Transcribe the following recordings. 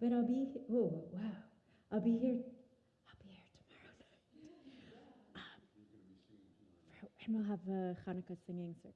but I'll be, oh, wow. I'll be here tomorrow night. And we'll have a Hanukkah singing circle.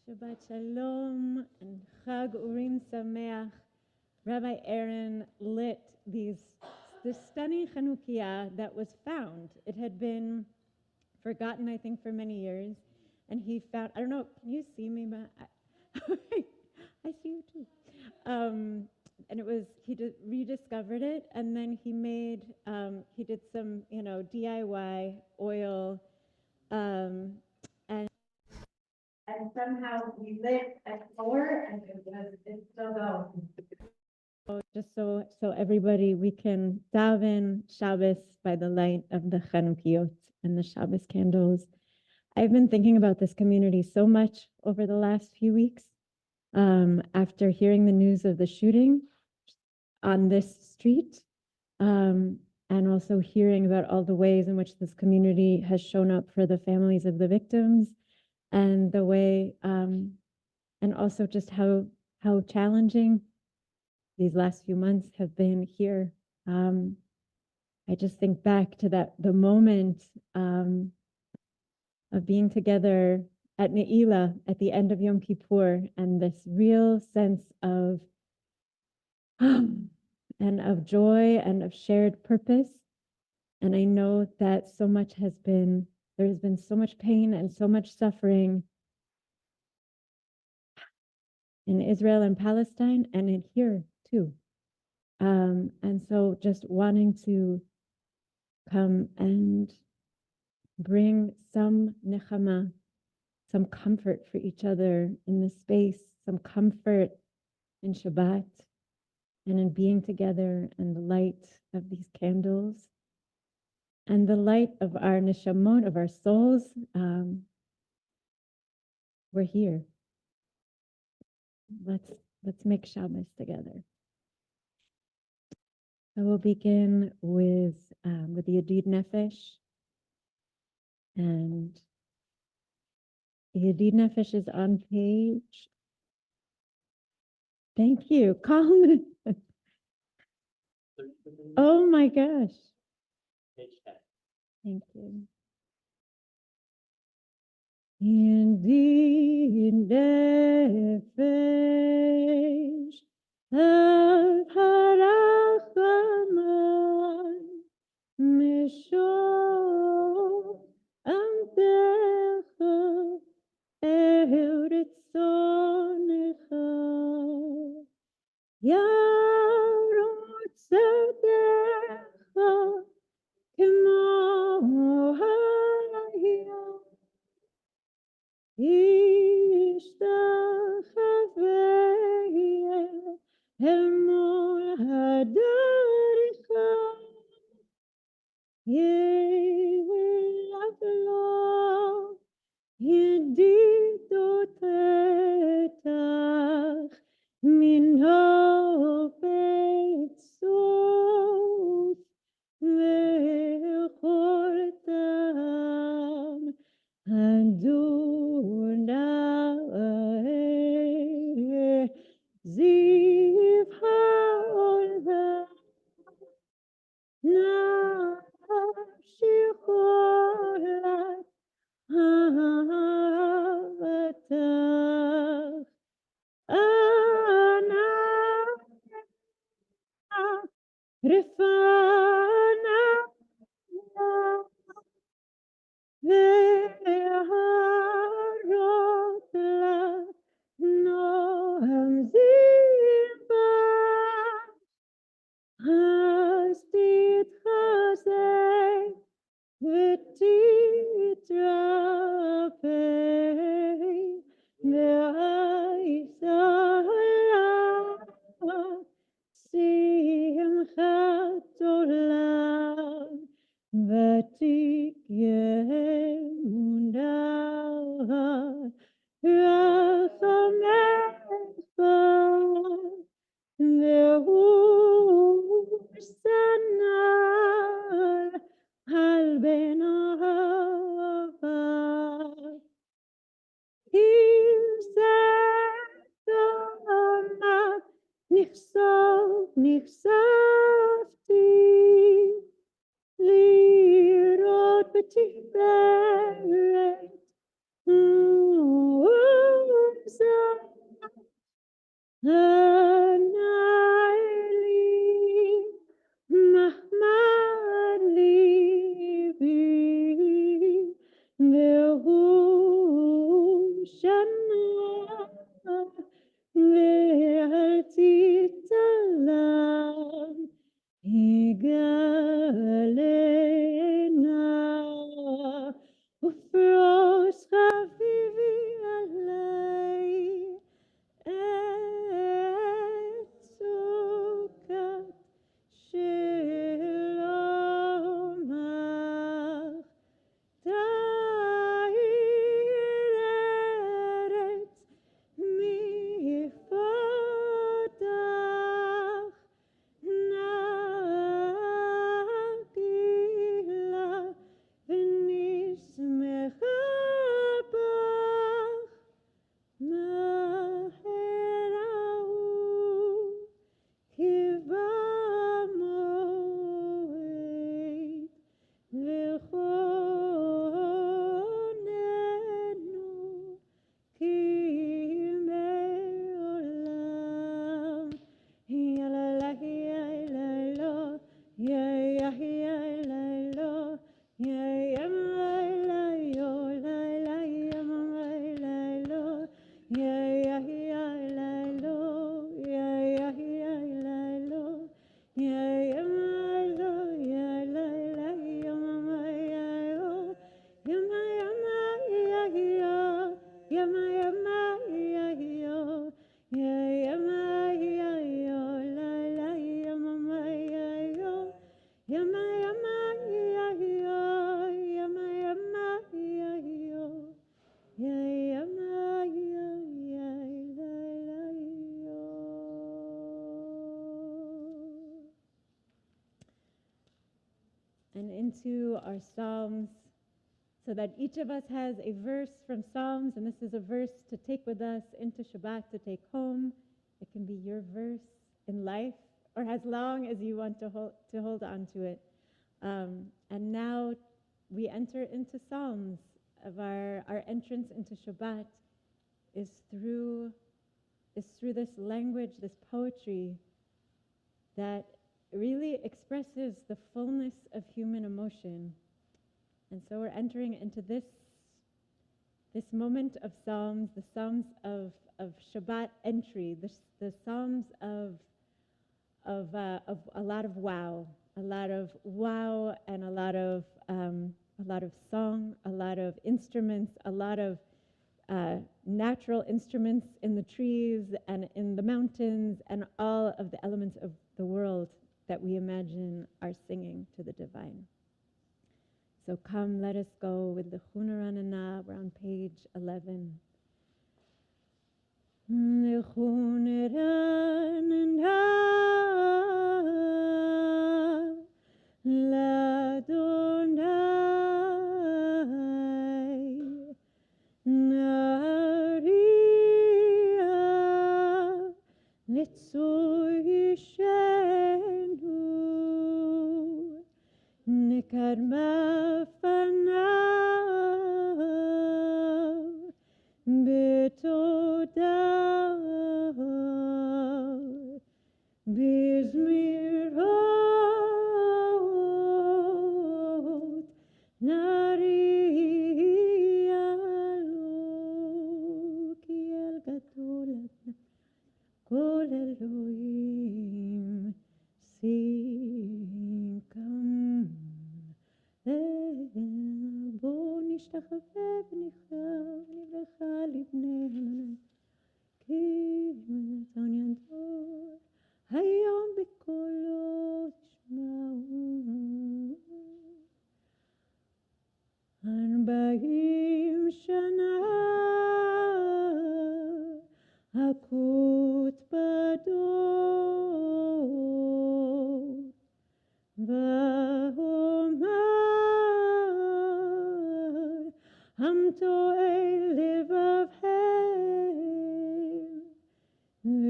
Shabbat Shalom and Chag Urim Sameach. Rabbi Aaron lit this stunning Chanukiah that was found. It had been forgotten, I think, for many years. And he found, I don't know, can you see me? I see you too. And it was, rediscovered it, and then he made, he did some, DIY oil, and somehow we lit a floor, and it's still going. Just so everybody, we can daven Shabbos by the light of the Chanukiot and the Shabbos candles. I've been thinking about this community so much over the last few weeks, after hearing the news of the shooting on this street, and also hearing about all the ways in which this community has shown up for the families of the victims, and the way, and also just how challenging these last few months have been here. I just think back to the moment of being together at Ne'ilah at the end of Yom Kippur, and this real sense of and of joy and of shared purpose. And I know that there has been so much pain and so much suffering in Israel and Palestine, and in here too. And so just wanting to come and bring some nechama, some comfort for each other in this space, some comfort in Shabbat and in being together, and the light of these candles and the light of our neshamot, of our souls. We're here. Let's make Shabbos together. I will begin with the Yedid Nefesh, and the Yedid Nefesh is on page. Thank you, Colin. Oh my gosh. Thank you. Yedid Nefesh, Av Harachaman, Mishor Amtecha, Eretzonecha, Yarot Tzedekcha, Kemo Hayom, Ishtachaveh El Mol Hadaricha, Yehilavlo, Yedidotech, Min Hofetz Sof, Vechortam, Adonai, Ziv HaOlam, Nafshi Cholat, Avatach, Ana, Refana, Ve'harot la, Noam Ziva, Hastit Chazeh, V'titrapei, Ve'aisala, Simchat Olam, V'tikyemunah, Rachamecha, Ve'usanal, Al Ben Ahava, Hilzekama, Nichsafti, Lirot B'Tiferet, Uzah, Hanayli, Mahmad Libi, Vehu Shana, Ve'altitalam, Higalena, Ufros Chavivi Alai, and into our Psalms, so that each of us has a verse from Psalms, and this is a verse to take with us into Shabbat, to take home. It can be your verse in life, or as long as you want to hold on to it. And now we enter into Psalms. Of our entrance into Shabbat is through this language, this poetry that really expresses the fullness of human emotion. And so we're entering into this moment of Psalms, the Psalms of Shabbat entry, the Psalms of a lot of wow, and a lot of song, a lot of instruments, a lot of natural instruments in the trees and in the mountains, and all of the elements of the world that we imagine are singing to the divine. So come, let us go with the Chunaranana. We're on page 11. Nikadma fanav betodav bizmirot nariyalo ki el gadol kol Elohim sing. בוא נשתחווה ונחיה ונברכה לבני אלוהים כי נתן ידו היום בקולו תשמעו 40 שנה הכות בדור המטועי לבבהם והם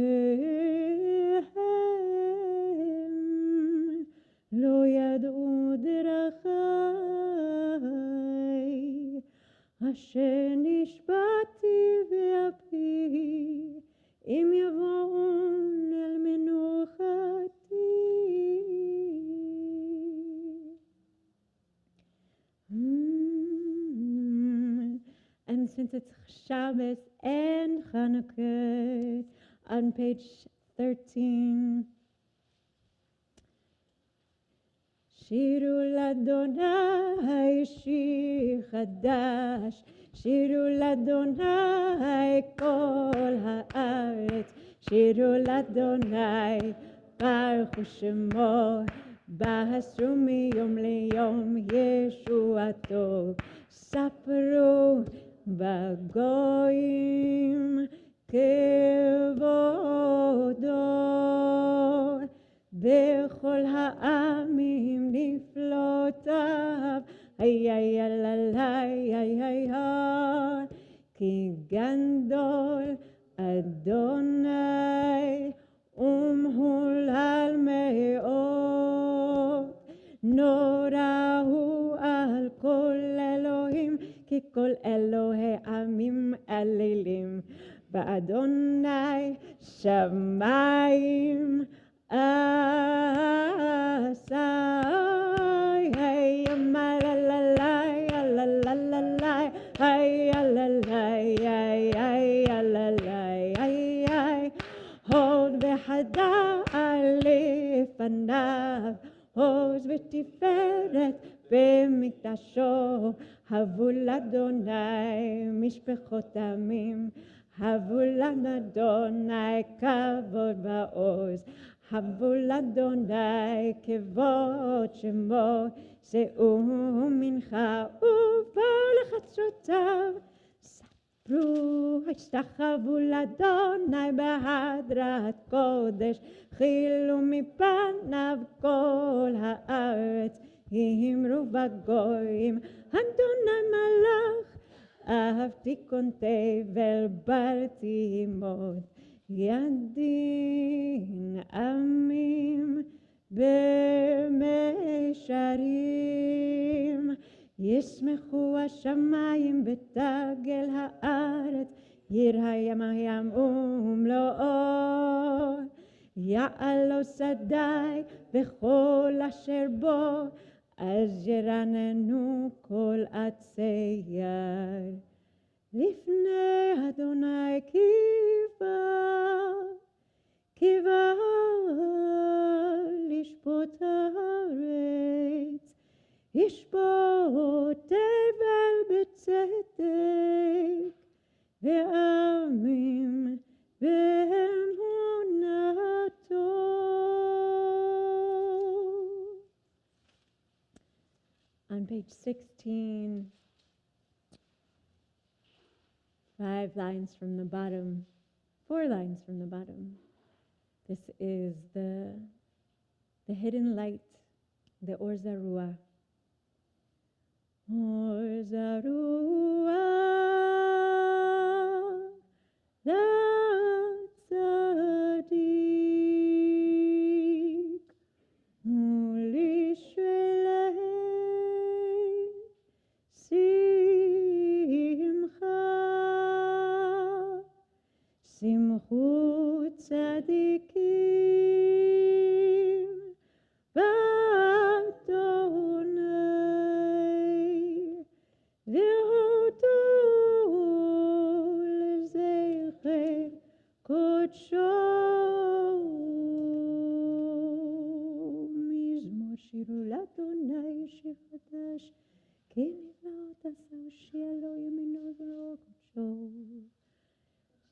לא ידעו דרכי אשר נשבעתי באפי אם יבואון אל מנוחתי. And since it's Shabbos and Hanukkah, on page 13, שירו לאדוני שיר חדש, שירו לאדוני כל הארץ, שירו לאדוני ברכו שמו, בהסרו מיום ליום ישועתו, ספרו בגויים כבודו, בכל העמים נפלאותיו, כי גדול אדוני ומהולל מאוד, נורא הוא על כל אלוהים, כי כל אלוהי עמים אלילים. באדוני שמיים אסי, ימלללי, יללללי, ילללי, ילללי, הוד וחדה לפניו, עוז ותפארת במקדשו, הבו לאדוני משפחות עמים, הבו לאדוני כבוד ועוז, הבו לאדוני כבוד שמו, שאו מנחה ובואו לחצרותיו, ספרו השתחוו לאדוני בהדרת קודש, חילו מפניו כל הארץ, אמרו בגויים, אדוני מלך, אהבתי כל תבל, ברתי מות, ידין עמים במישרים. ישמחו השמיים ותגל הארץ, יראה ים ומלואו. יעלו שדי וכל אשר בו, אז ירננו כל עצי יער. לפני אדוני קיווה לשפוט הארץ, ישפוט תבל בצדק, ועמים באמונתו. On page 16, 5 lines from the bottom, 4 lines from the bottom. This is the hidden light, the Or Zarua. Or Zarua, Latzadik, Ulishvelei, Simcha, Simchu Tzadikim, B'Adonai, V'hodu l'zecher kodsho. Mizmor shiru l'Adonai shir chadash, ki nivlaot asa ushia lo yamino v'lo kodsho.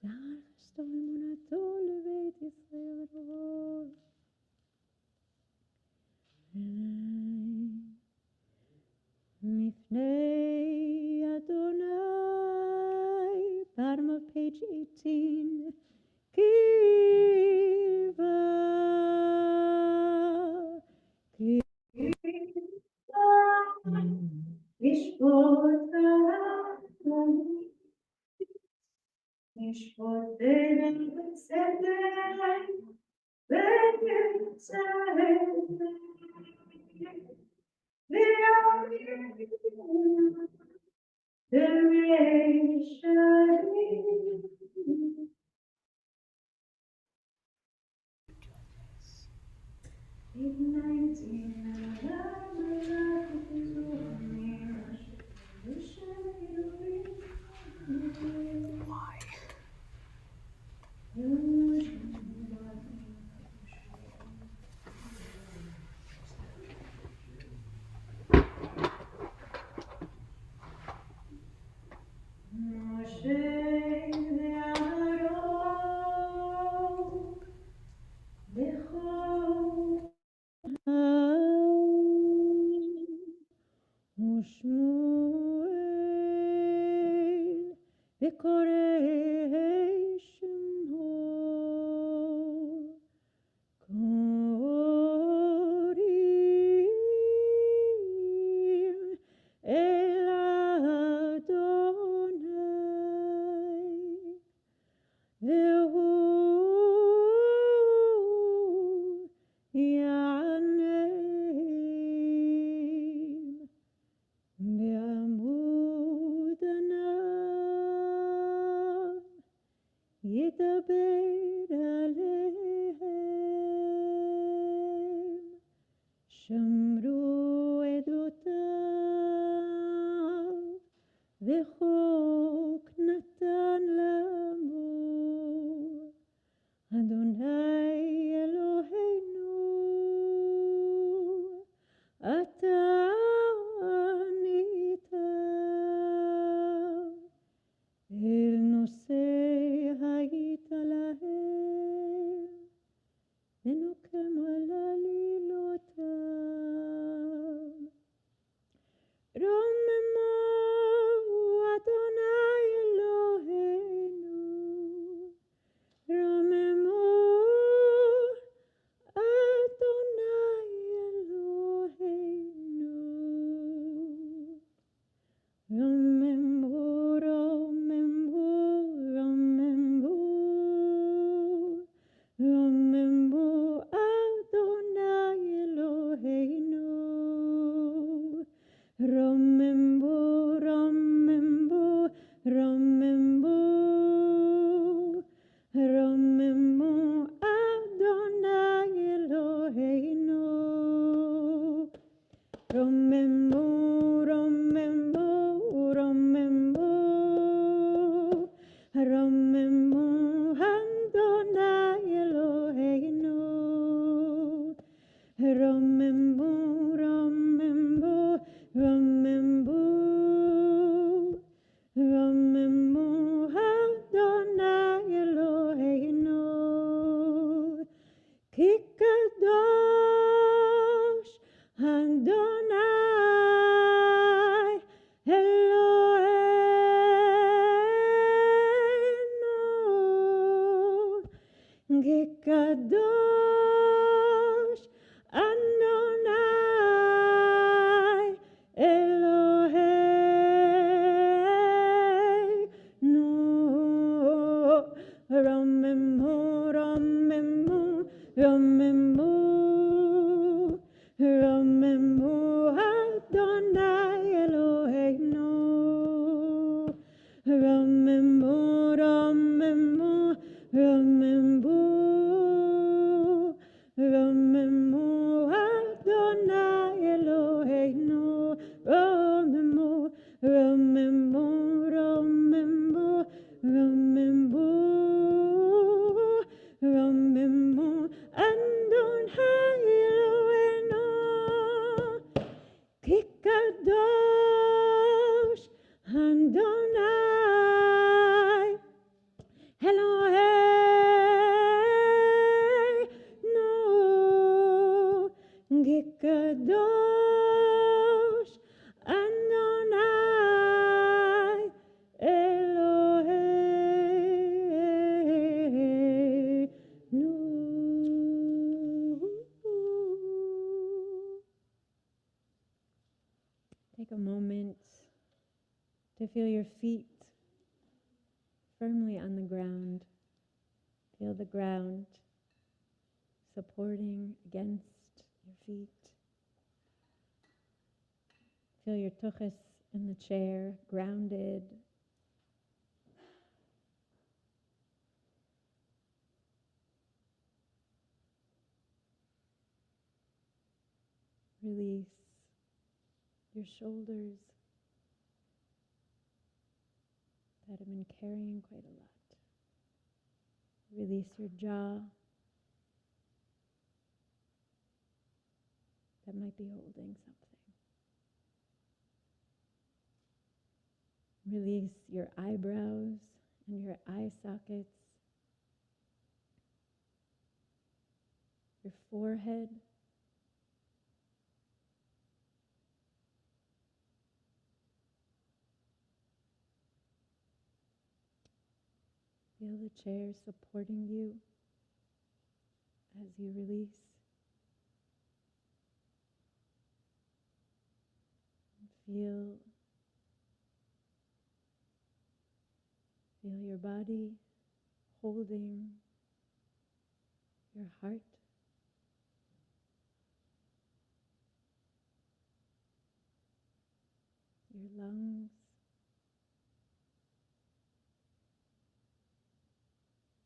Sha'ar cheshto emunato leveit Yisrael v'rov. Mifnei Adonai, bottom of page 18. Kiva, Shmuel v'korei shmo, korim el Adonai, v'hu ya'anem בעמוד ענן ידבר עליהם, שמרו עדותיו וחוק נתן לעמו. אדוני אלוהינו, אתה ענית אל נושא היית להם, ונוקם על עלילותם. Remember, remember, remember, remember Adonai Eloheinu, Ki kadosh Adonai Eloheinu, Ki kadosh Adonai Eloheinu. Remember, remember, remember, remember Adonai Eloheinu. Remember, remember, remember, remember Adonai Eloheinu. Remember, remember, remember, remember, remember Adonai Eloheinu, Ki kadosh Adonai Eloheinu, Ki kadosh Adonai Eloheinu. Take a moment to feel your feet firmly on the ground. Feel the ground supporting against your feet. Feel your tuchus in the chair, grounded. Release your shoulders that have been carrying quite a lot. Release your jaw that might be holding something. Release your eyebrows and your eye sockets, your forehead, feel the chair supporting you as you release. Feel your body holding your heart. Your lungs.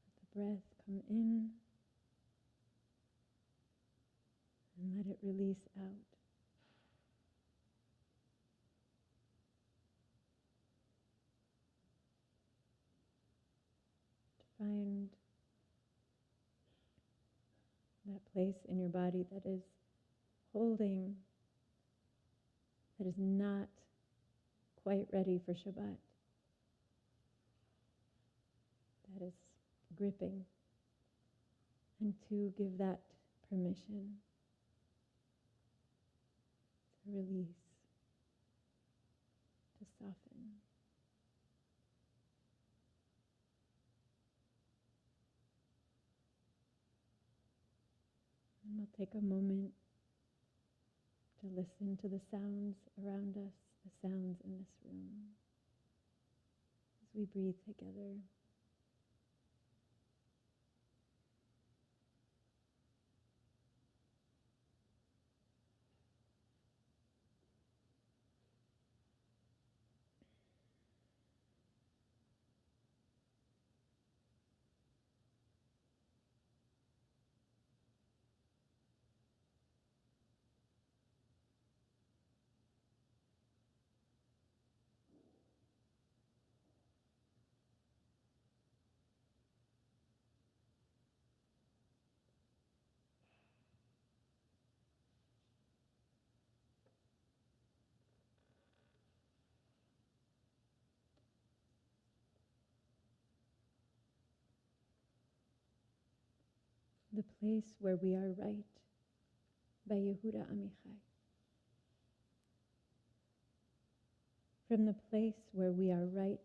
Let the breath come in and let it release out. Find that place in your body that is holding, that is not quite ready for Shabbat, that is gripping, and to give that permission to release, to soften. And we'll take a moment to listen to the sounds around us, the sounds in this room, as we breathe together. The place where we are right, by Yehuda Amichai. From the place where we are right,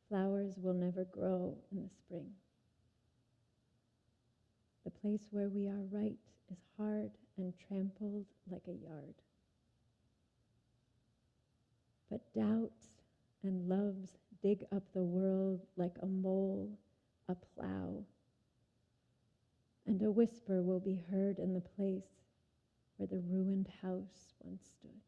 flowers will never grow in the spring. The place where we are right is hard and trampled like a yard. But doubts and loves dig up the world like a mole, a plow. And a whisper will be heard in the place where the ruined house once stood.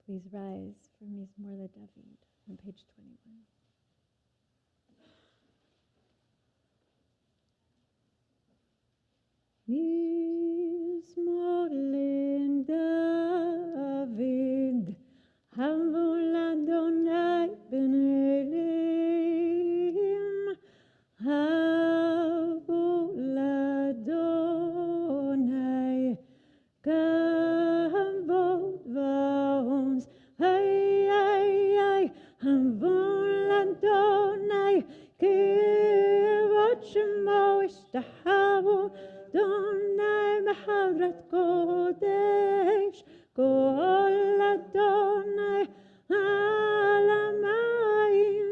Please rise for Mizmor LeDavid on page 21. Mizmor LeDavid, Havol Adonai ben Elim, Havol Adonai, Kavod va'ons, ay, ay, ay, Havol Adonai, Kivot Shemo ishtahavu, Adonai b'havrat kodesh, Kol Adonai al hamayim,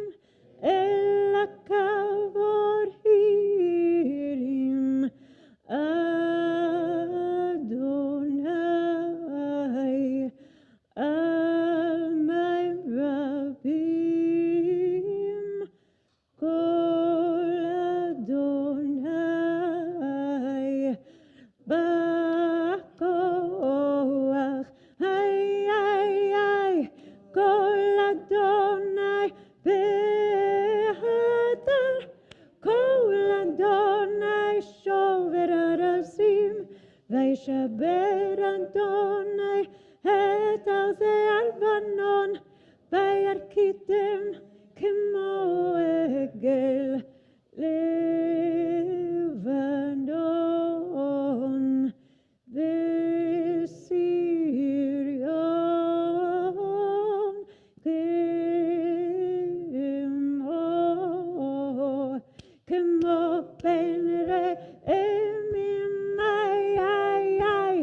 el hakavod hirim, Adonai al mayim rabim, Kol Adonai b'koach, ay, ay, ay, Kol Adonai b'hadar, Kol Adonai shover arasim, v'yishaber Adonai et arzei Alvanon, v'yarkitem kemo egel Levanon, v'Sirion kemo ben re'emim, ay, ay, ay,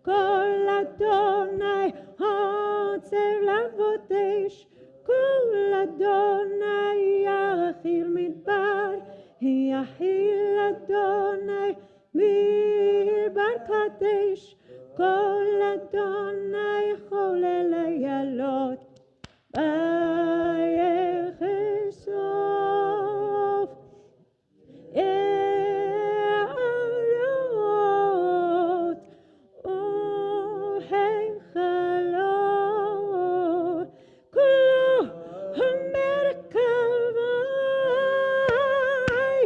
Kol Adonai hotzev lavodesh, Kol Adonai yachil midbar, yachil Adonai midbar kadesh, Kol Adonai cholel hayalot, Vayechesof Ye'arot u'hechalot, Kolo hamerkavai,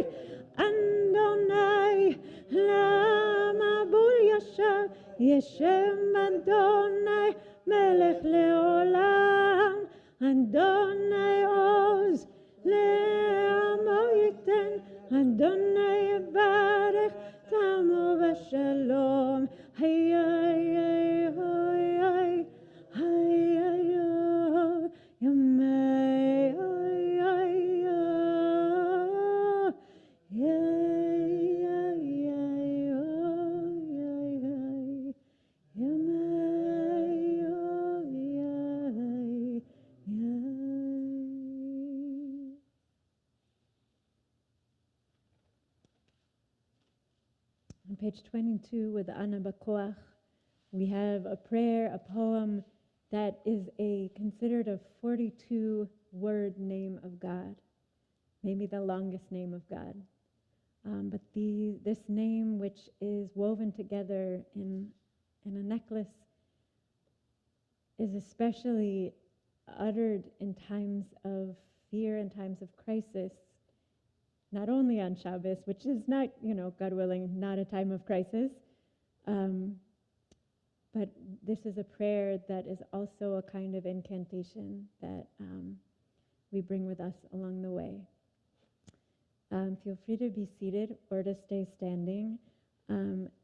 Adonai lamabul yashav, Yeshem Adonai melech leolam, Adonai oz le'amo yiten, Adonai yevarech tamo v'shalom, hay, ay, ay, ay, ay, hay, ay, ay, yamei, ay, ay, ay, yay, ay, ay, ay, yamei, ay, ay. On page 22 with Ana Bakoach, we have a prayer, a poem that is considered a 42-word name of God, maybe the longest name of God. But this name, which is woven together in a necklace, is especially uttered in times of fear and times of crisis, not only on Shabbos, which is not, God willing, not a time of crisis, but this is a prayer that is also a kind of incantation that we bring with us along the way. Feel free to be seated or to stay standing.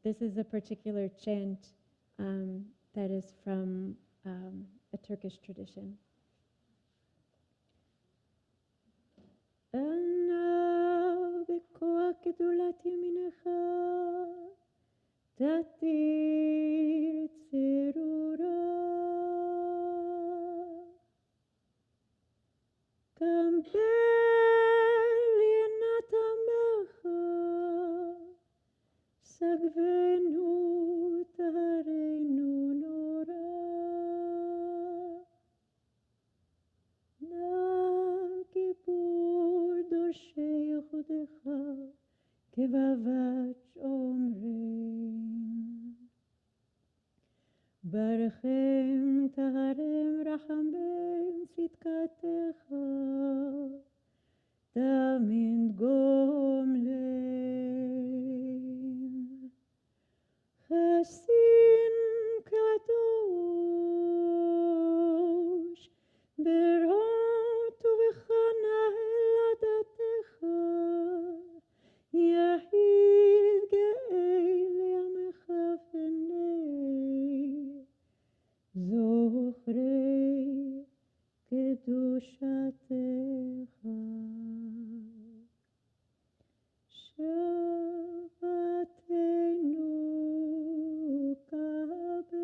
This is a particular chant that is from a Turkish tradition. אנא בכוח גדולת ימינך תתיר צרורה קבל ינת עמך סגבנו טהרנו נורא נא כיפור דורשי ייחודך כבבת שומרים ברכם טהרם רחמם צדקתך תמיד גומלים חסין קדוש בראות ובחנהלתך יחיד גאה לימך פני זוכרי קדושתך שבתנו קבל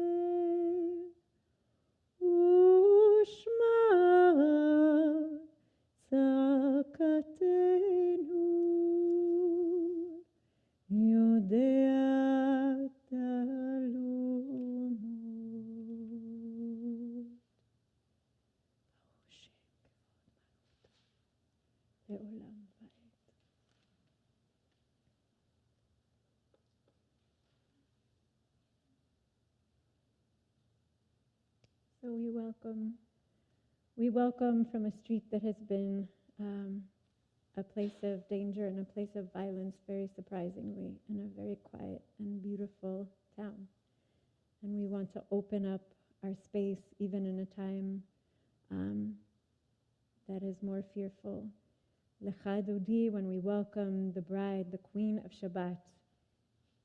ושמע צעקתנו יודע תלומות לעולם ועד. So we welcome from a street that has been a place of danger and a place of violence, very surprisingly, in a very quiet and beautiful town. And we want to open up our space even in a time that is more fearful. Lecha Dodi, when we welcome the bride, the queen of Shabbat,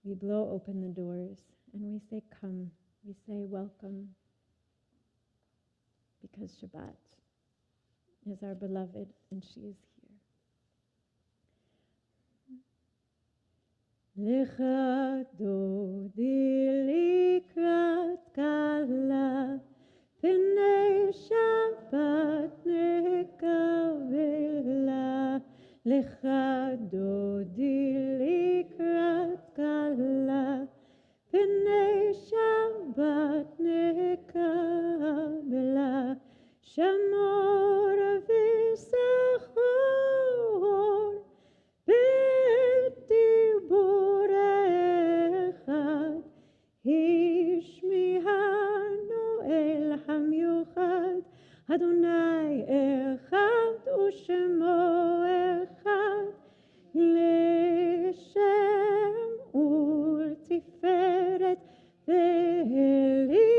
we blow open the doors and we say, come. We say, welcome, because Shabbat is our beloved and she is here. Lecha Dodi likrat kala pnei Shabbat nekavela. Lecha Dodi likrat kala pnei Shabbat nekavela. Shamor v'sachor בדיבור אחד השמיענו אל המיוחד אדוני אחד ושמו אחד לשם ולתפארת ולתהילה.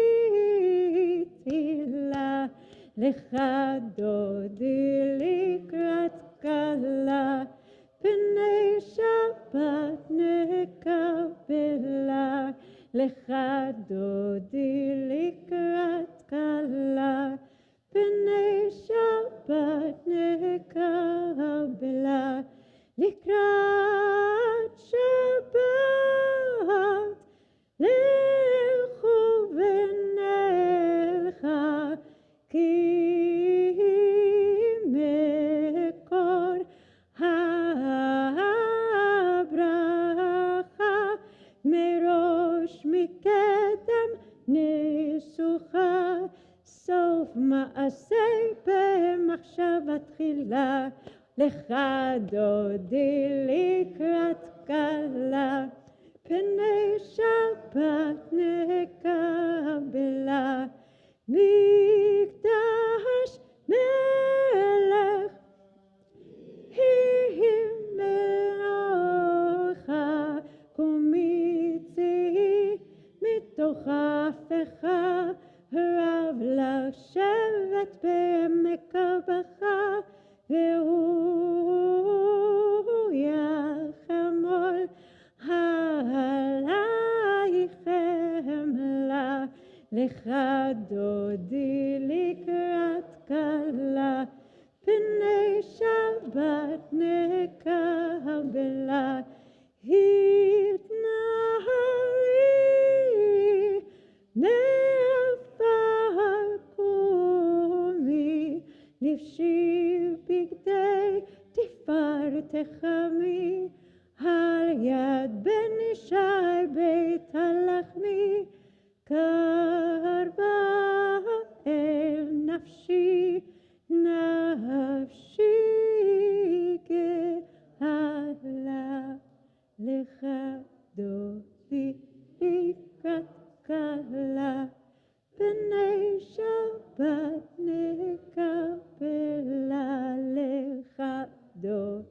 לך דודי לקראת כלה פני שבת נקבלה. לך דודי לקראת כלה פני שבת נקבלה. לקראת שבת לכו ונלכה כי מקור הברכה מראש מקדם ניסוחה סוף מעשה במחשבה תחילה. לך דודי לקראת כלה פני שבת נקבלה. מקדש מלך היא מלוכה קומי צאי מתוך הפכה רב לך שבט בעמק הבכה והוא יחמול עלייך חמלה. לך דודי לקראת כלה פני שבת לכבודי לקראת כלה, בני שבת נקבלה לכבוד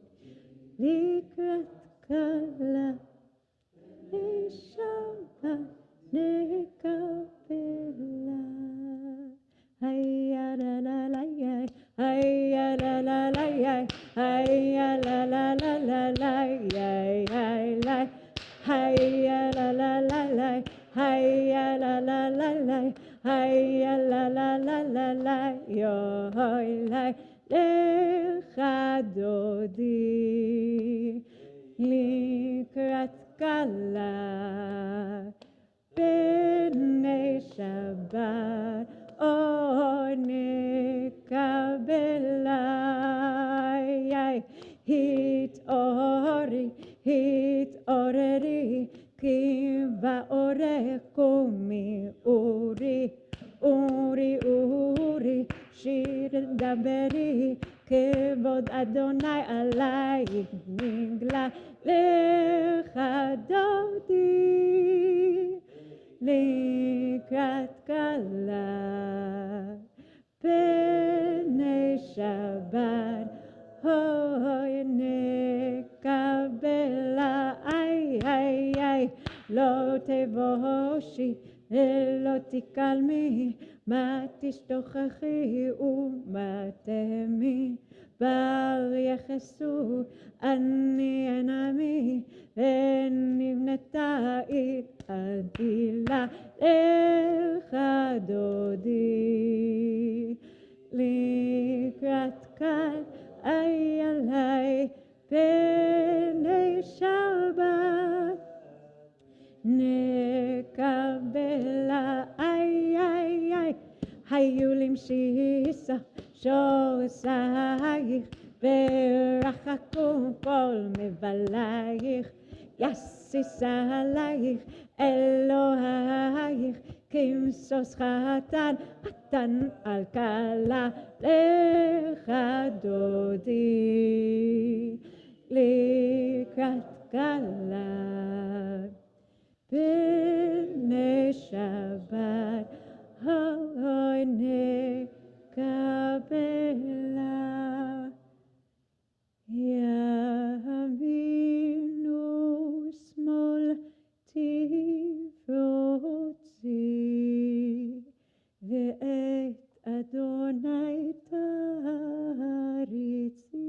לקראת כלה, בני שבת נקבלה. היי לה לה לה היי, היי לה לה לה היי, היי לה לה לה לה לה היי, היי לה, היי לה לה לה לה, היי לה לה לה לה, היי לה לה לה לה לה יוי לה, לך דודי לקראת כלה, בני שבת אור נקבלה. התעוררי, התעוררי, כי באורך קומי אורי, אורי, אורי, שיר דברי, כבוד אדוני עלייך נגלה, לך דודי לקראת כלה, בני שבת אוי נקבלה. איי איי איי, לא תבושי לא תקלמי, מה תשתוכחי ומה תמי, בר יחסו אני אנמי, ונבנתה עיר עדילה, לך דודי לקראת כלה. איי עליי בני שבת נקבלה. איי איי איי, היו למשיסה שורסייך, ורחקו כל מבלייך, יסיס עלייך אלוהייך, כמסוס חתן, חתן על כלה, לך דודי לקראת כלה, בני שבת אוי נקבלה. ימינו שמאל תפרוצי, ואת אדוני תריצי,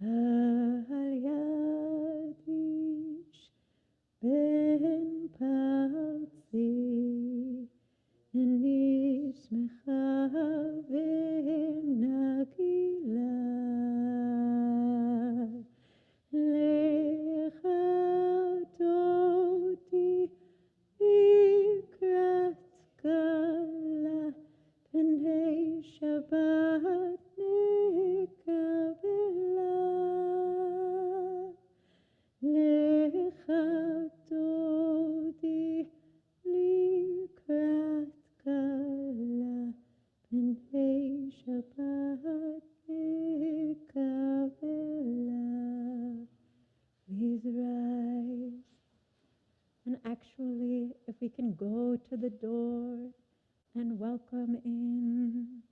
על יד איש בן פרצי, אני שמחה ונגילה, לך דודי לקראת כלה, בני שבת נקבלה, לך דודי לקראת כלה, בני שבת נקבלה. Please rise. And actually, if we can go to the door and welcome in.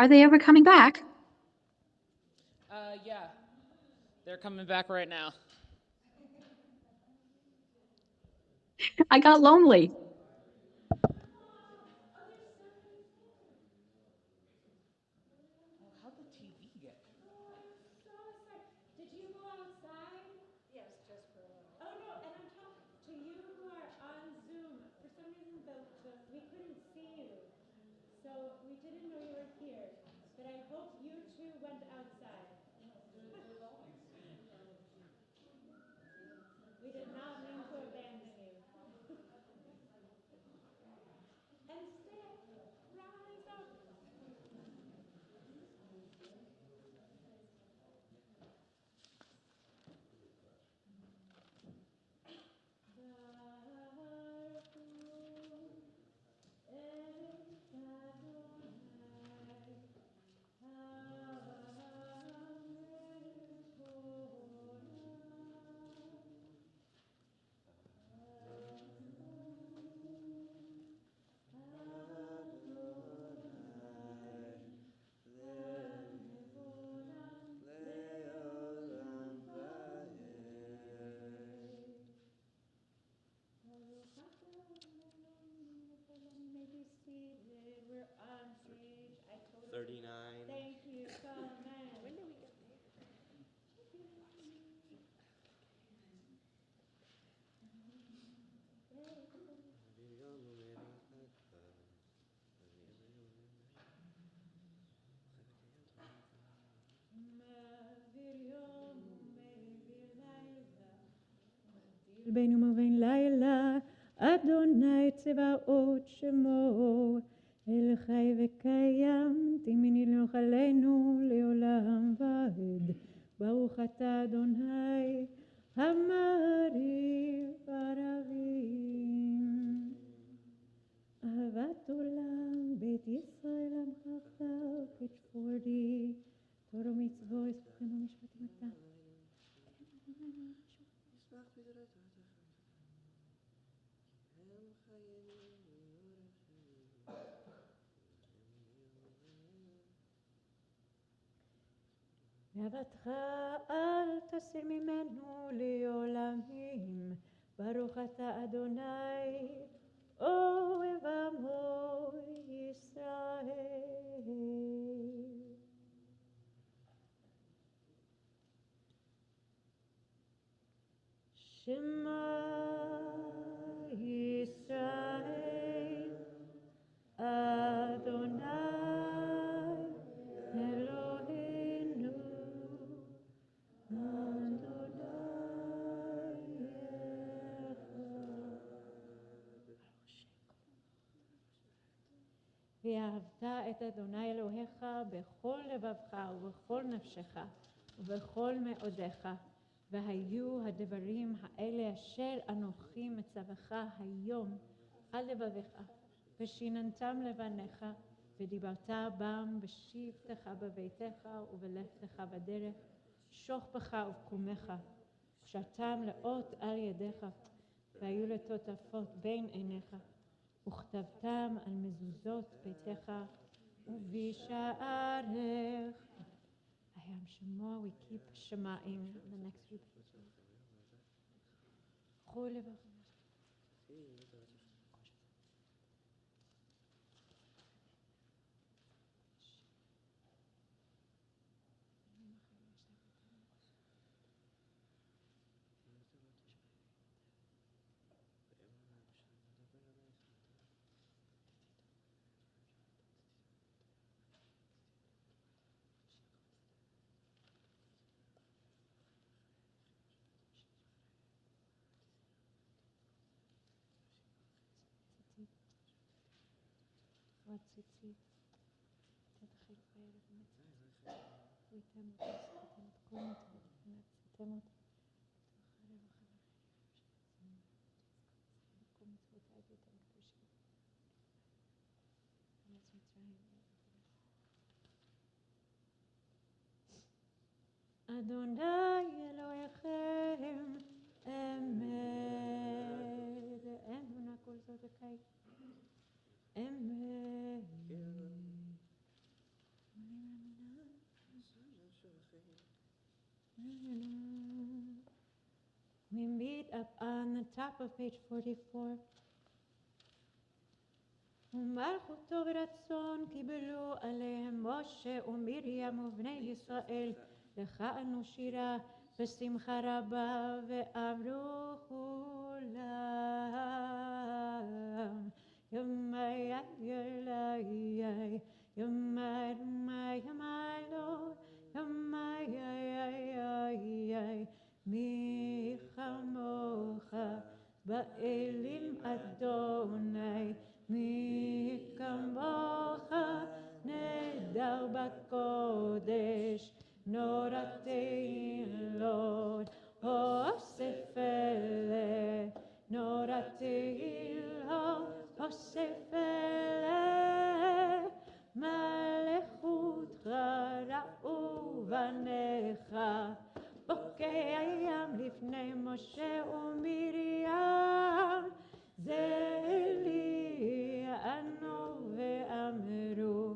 Are they ever coming back? Yeah. They're coming back right now. I got lonely. How'd the TV get? Did you go outside? Yes, just for a little. Oh no, and I'm talking to you who are on Zoom. For some reason, we couldn't see you, so we didn't know you were here. But I hope you too went outside. We did not mean to abandon you. And stand, rise up. Maybe seated. We're on page. I totally. 39. Thank you so much. When do we get there? בינו ובין לילה, אדוני צבאות שמו, אל חי וקיים, תמיני לך עלינו לעולם ועד. ברוך אתה אדוני, המעריב ערבים. אהבת עולם, בית ישראל עמך עכשיו, page 40, תורה ומצוות, ספרים ומשפטים אתה. ואהבתך אל תסיר ממנו לעולמים, ברוך אתה אדוני, אוהב עמו ישראל. שמע ישראל, אדוני אלוהינו, אדוני אחד. ואהבת את אדוני אלוהיך בכל לבבך ובכל נפשך ובכל מאודיך. והיו הדברים האלה אשר אנוכי מצווך היום על לבביך, ושיננתם לבניך, ודיברת בם בשבתך בביתך ובלכתך בדרך, שוכבך ובקומך, ושרתם לאות על ידיך, והיו לטוטפות בין עיניך, וכתבתם על מזוזות ביתך ובשעריך. I am Shema. We keep Shema'ing the next few pages. ציצית, תתחיל בערב מצצית, ויתם ותסכתם את כל מצוות ונעשיתם אותה, כל מצוות הייתם קדושים. ארץ מצרים. אדוני אלוהיכם אמת, אמונה כל זאת וקי. אמת. the top of page 44. ומלכותו ורצון קיבלו עליהם משה ומרים ובני ישראל, לך אנו שירה בשמחה רבה, ואמרו כולם ימי ימי ימי ימי לא ימי מי כמוך באלים אדוני, מי כמוך נדר בקודש, נורא תהילות אוסף אלה, נורא תהילות אוסף אלה, מלכותך ראו בניך, בוקע ים לפני משה ומרים, זה לי אנו ואמרו,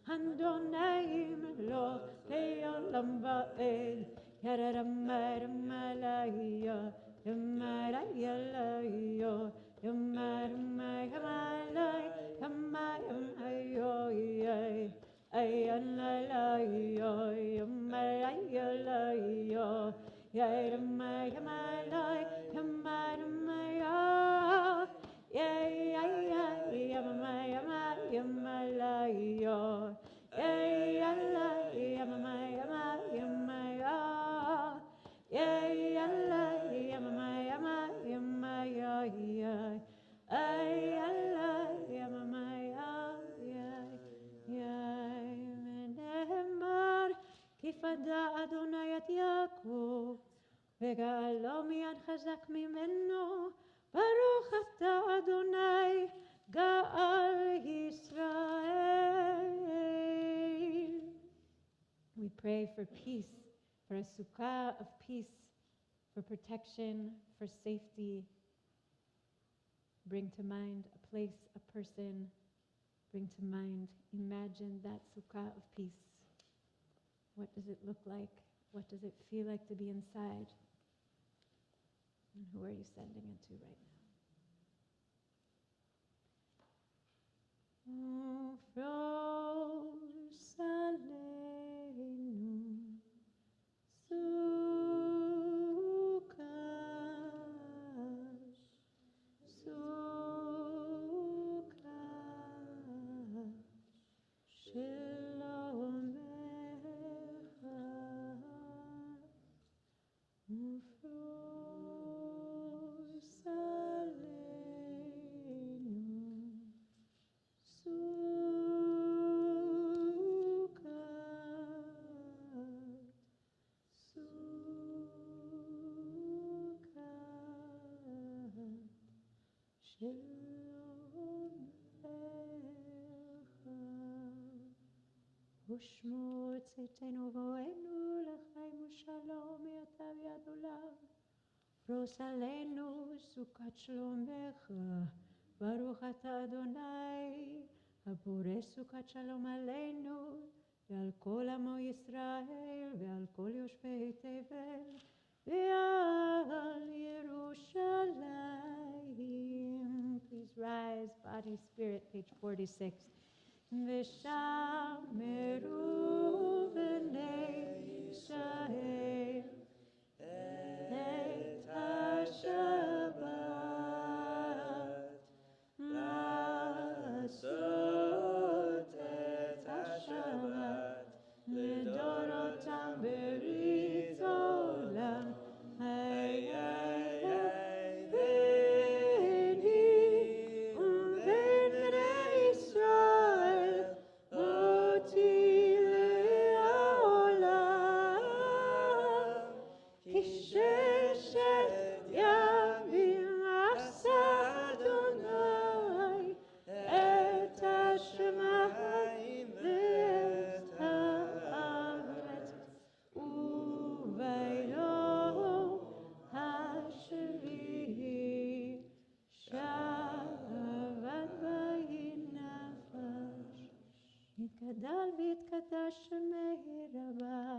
אדוני מלוך לעולם ועד, ירמרמליה ימריה ימרמליה ימריה ayalayo yamayalayo yayamayamalay yamaramaya yayayamayamayamalayo yayalayamayamaya yayalayamayamaya כי פדה אדוני את יעקב וגאלו מיד חזק ממנו, ברוך אתה אדוני גאל ישראל. We pray for peace, for a sukkah of peace, for protection, for safety. Bring to mind a place, a person. Bring to mind, imagine that sukkah of peace. What does it look like? What does it feel like to be inside? And who are you sending it to right now? ושמור צאתנו ובואנו לחיים ושלום יטב יד עולם. פרוס עלינו סוכת שלומך, ברוך אתה אדוני הבורא סוכת שלום עלינו ועל כל עמו ישראל ועל כל יושבי תבל ועל ירושלים. Please rise, body, spirit, page 46. ושמרו בני ישראל את השבת, לעשות את השבת לדורותם ברית עולם. יתגדל ויתקדש שמי רבה,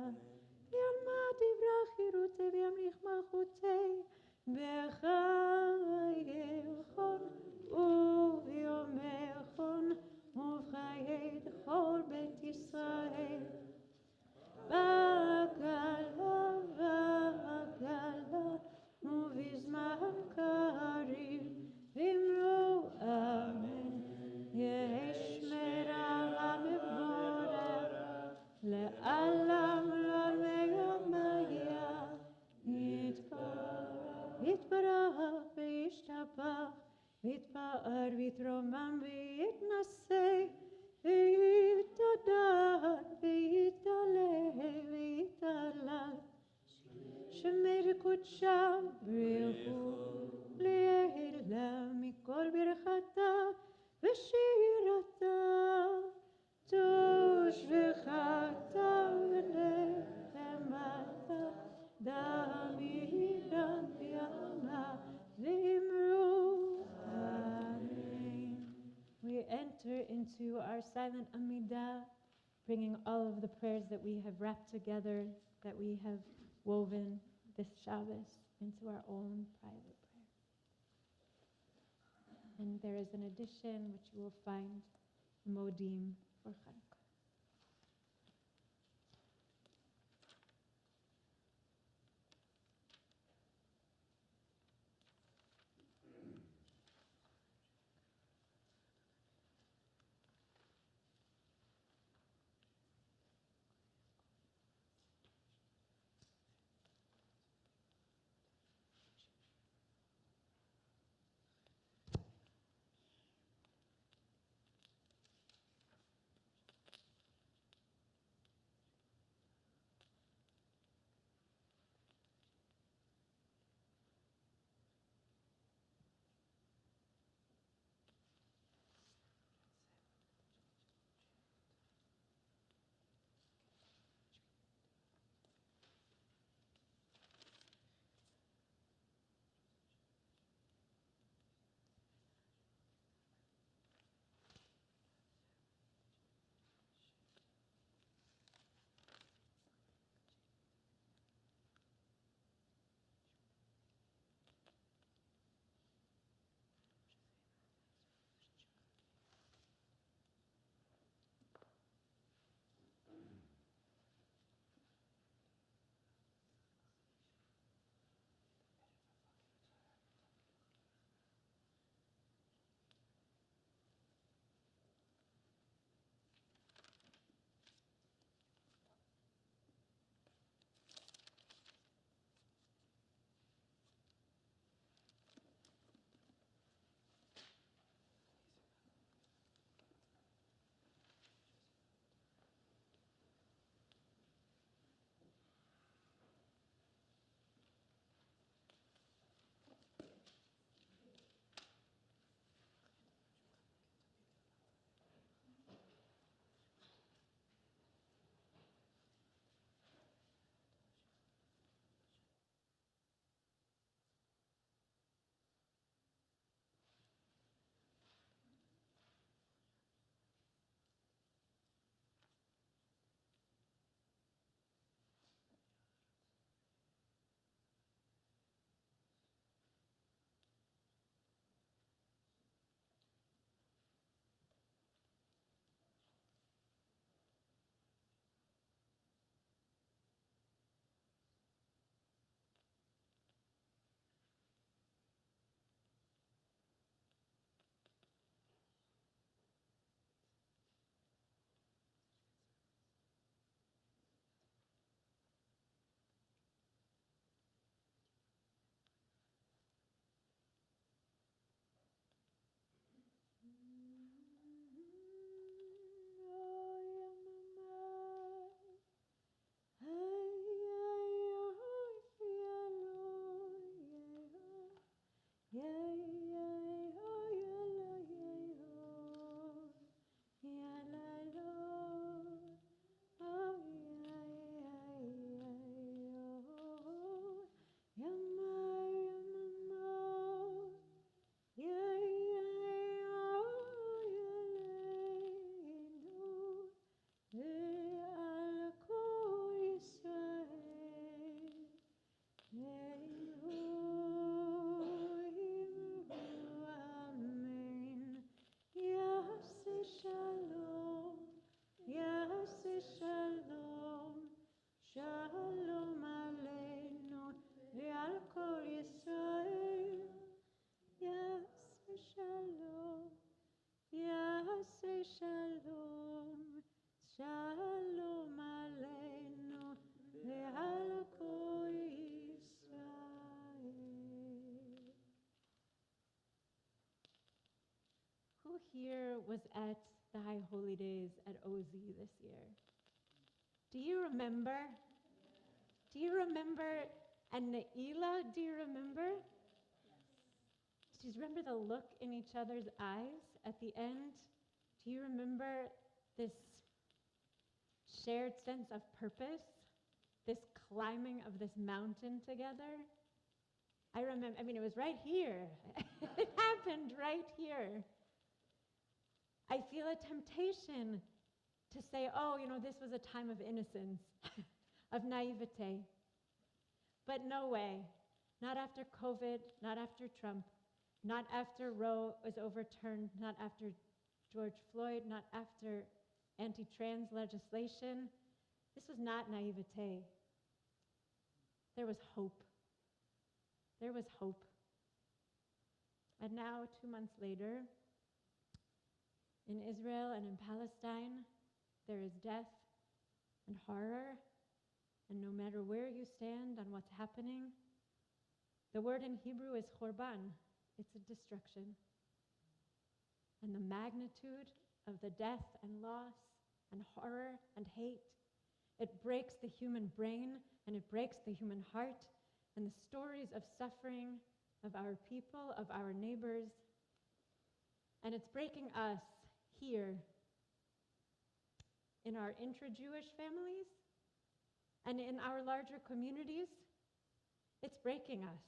ויעמד יברח חירותי וימליך מלכותי, בחיים ויפאר ויתרומם ויתנשא ויתהדר ויתעלה ויתהלל שמר קודשה ברכו לעילה מכל ברכתה ושירתה תושבחתה ולחמתה דמידה בימה ואמרו Amen. We enter into our silent Amidah, bringing all of the prayers that we have wrapped together, that we have woven this Shabbos into our own private prayer. And there is an addition which you will find Modim for Chanukah. here was at the High Holy Days at OZ this year? Do you remember? Do you remember? And Naila, do you remember? Do you remember the look in each other's eyes at the end? Do you remember this shared sense of purpose? This climbing of this mountain together? I remember, it was right here. It happened right here. I feel a temptation to say, this was a time of innocence, of naivete. But no way. Not after COVID, not after Trump, not after Roe was overturned, not after George Floyd, not after anti-trans legislation. This was not naivete. There was hope. There was hope. And now, 2 months later, in Israel and in Palestine, there is death and horror. And no matter where you stand on what's happening, the word in Hebrew is chorban. It's a destruction. And the magnitude of the death and loss and horror and hate, it breaks the human brain and it breaks the human heart. And the stories of suffering of our people, of our neighbors, and it's breaking us here in our intra-Jewish families and in our larger communities. It's breaking us.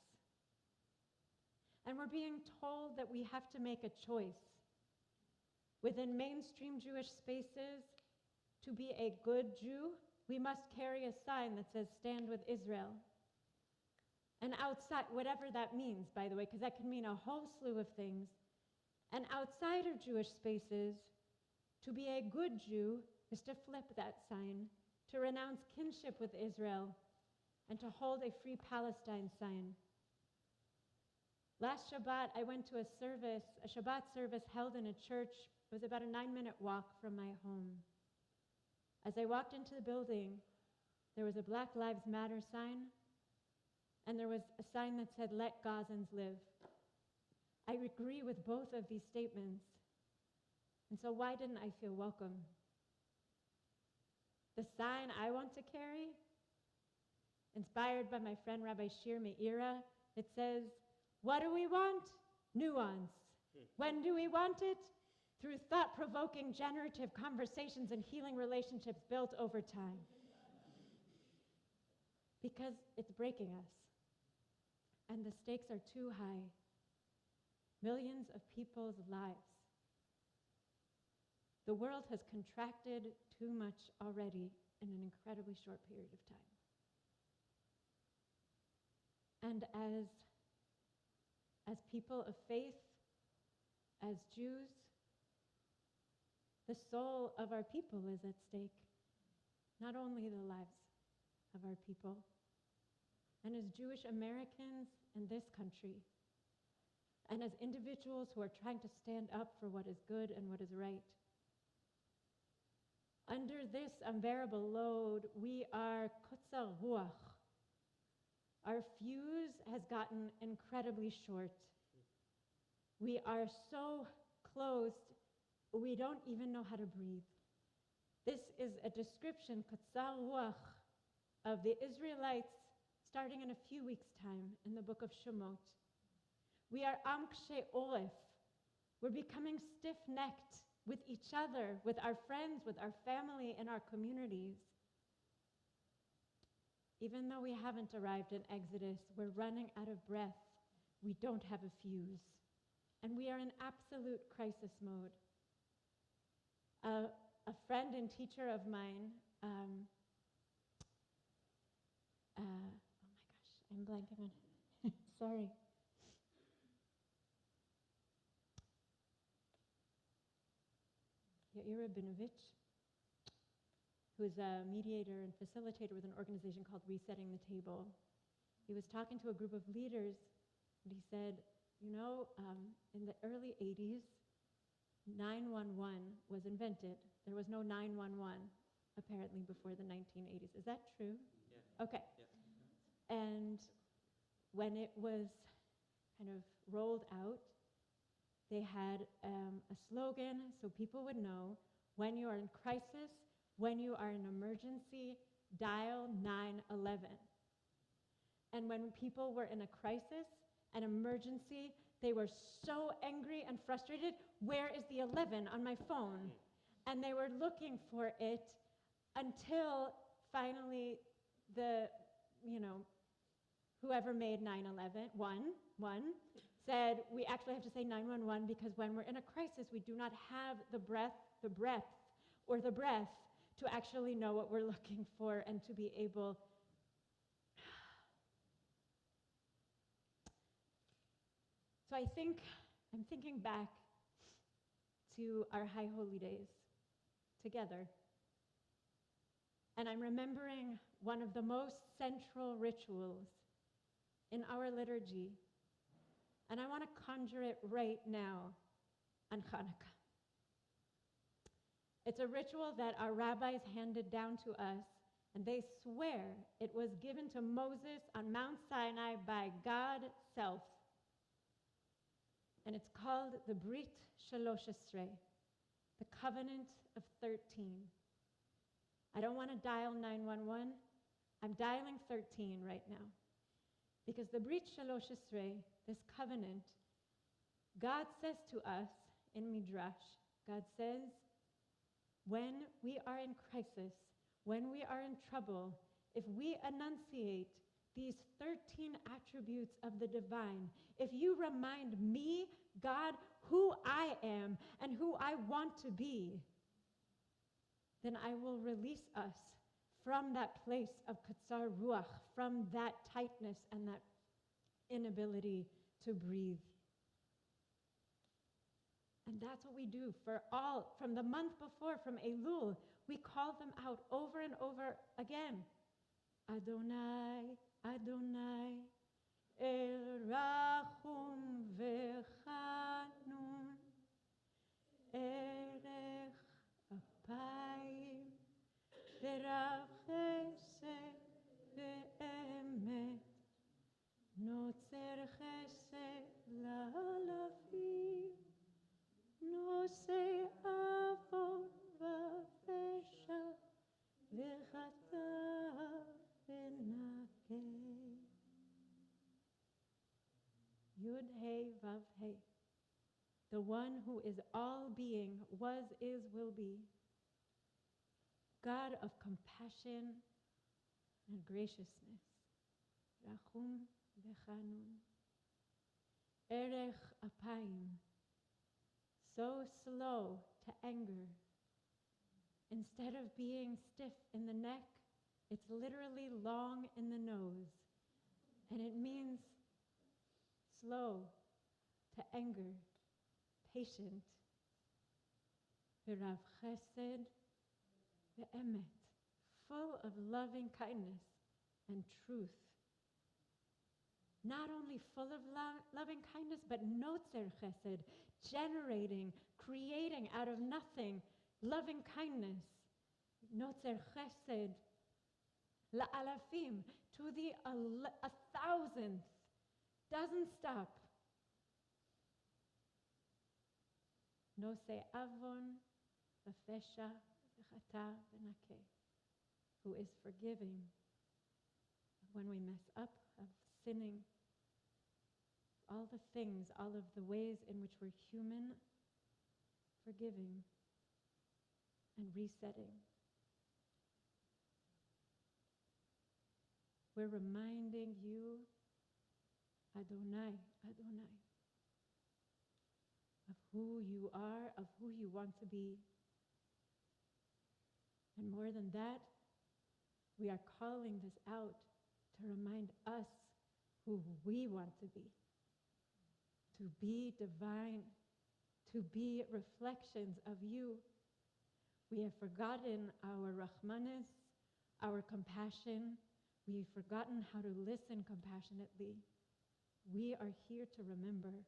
And we're being told that we have to make a choice within mainstream Jewish spaces. To be a good Jew, we must carry a sign that says, "Stand with Israel." And outside, whatever that means, by the way, because that can mean a whole slew of things. And outside of Jewish spaces, to be a good Jew is to flip that sign, to renounce kinship with Israel, and to hold a free Palestine sign. Last Shabbat, I went to a Shabbat service held in a church. It was about a 9-minute walk from my home. As I walked into the building, there was a Black Lives Matter sign, and there was a sign that said, "Let Gazans live." I agree with both of these statements. And so why didn't I feel welcome? The sign I want to carry, inspired by my friend Rabbi Shir Meira, it says, "What do we want? Nuance. When do we want it? Through thought-provoking, generative conversations and healing relationships built over time." Because it's breaking us. And the stakes are too high. Millions of people's lives. The world has contracted too much already in an incredibly short period of time. And as people of faith, as Jews, the soul of our people is at stake, not only the lives of our people. And as Jewish Americans in this country, and as individuals who are trying to stand up for what is good and what is right, under this unbearable load, we are kutzar ruach. Our fuse has gotten incredibly short. We are so closed, we don't even know how to breathe. This is a description, kutzar ruach, of the Israelites starting in a few weeks' time in the book of Shemot. We are am kshei oref. We're becoming stiff-necked with each other, with our friends, with our family, in our communities. Even though we haven't arrived in Exodus, we're running out of breath. We don't have a fuse. And we are in absolute crisis mode. A friend and teacher of mine, oh my gosh, I'm blanking on, sorry. Yair Rabinovich, who is a mediator and facilitator with an organization called Resetting the Table. He was talking to a group of leaders, and he said, in the early 80s, 911 was invented. There was no 911, apparently, before the 1980s. Is that true? Yeah. Okay. Yeah. And when it was kind of rolled out, They had a slogan so people would know, when you are in crisis, when you are in emergency, dial 911. And when people were in a crisis, an emergency, they were so angry and frustrated, where is the 11 on my phone? And they were looking for it until finally whoever made 911, one, said, we actually have to say 911 because when we're in a crisis, we do not have the breadth, or the breath to actually know what we're looking for and to be able. So I'm thinking back to our High Holy Days together. And I'm remembering one of the most central rituals in our liturgy. And I want to conjure it right now on Hanukkah. It's a ritual that our rabbis handed down to us, and they swear it was given to Moses on Mount Sinai by God Self. And it's called the Brit Shalosh Esrei, the Covenant of 13. I don't want to dial 911. I'm dialing 13 right now. Because the Brit Shalosh Esrei, this covenant, God says to us in Midrash, God says, when we are in crisis, when we are in trouble, if we enunciate these 13 attributes of the divine, if you remind me, God, who I am and who I want to be, then I will release us from that place of katsar ruach, from that tightness and that inability to breathe. And that's what we do from the month before, from Elul, we call them out over and over again. Adonai, Adonai, El Rachum Vechanun, Erech Apayim, Verav Chesed Ve'emet, Notzer Chesed La'alavim, Nosei Avon V'Vesha V'Chata V'Nakeh. Yud Hey Vav Hey, the one who is all being, was, is, will be, God of compassion and graciousness, Rachum V'Chanun, Erech Apayim, so slow to anger. Instead of being stiff in the neck, it's literally long in the nose. And it means slow to anger, patient. V'rav chesed ve'emet, full of loving kindness and truth. Not only full of loving kindness, but notzer chesed, generating, creating out of nothing, loving kindness. Notzer chesed la'alafim, to the 1,000th, doesn't stop. Nosei avon v'fesha v'chata v'nakeh, who is forgiving when we mess up, of sinning, all the things, all of the ways in which we're human, forgiving and resetting. We're reminding you, Adonai, Adonai, of who you are, of who you want to be. And more than that, we are calling this out to remind us who we want to be divine, to be reflections of you. We have forgotten our rachmanis, our compassion. We've forgotten how to listen compassionately. We are here to remember.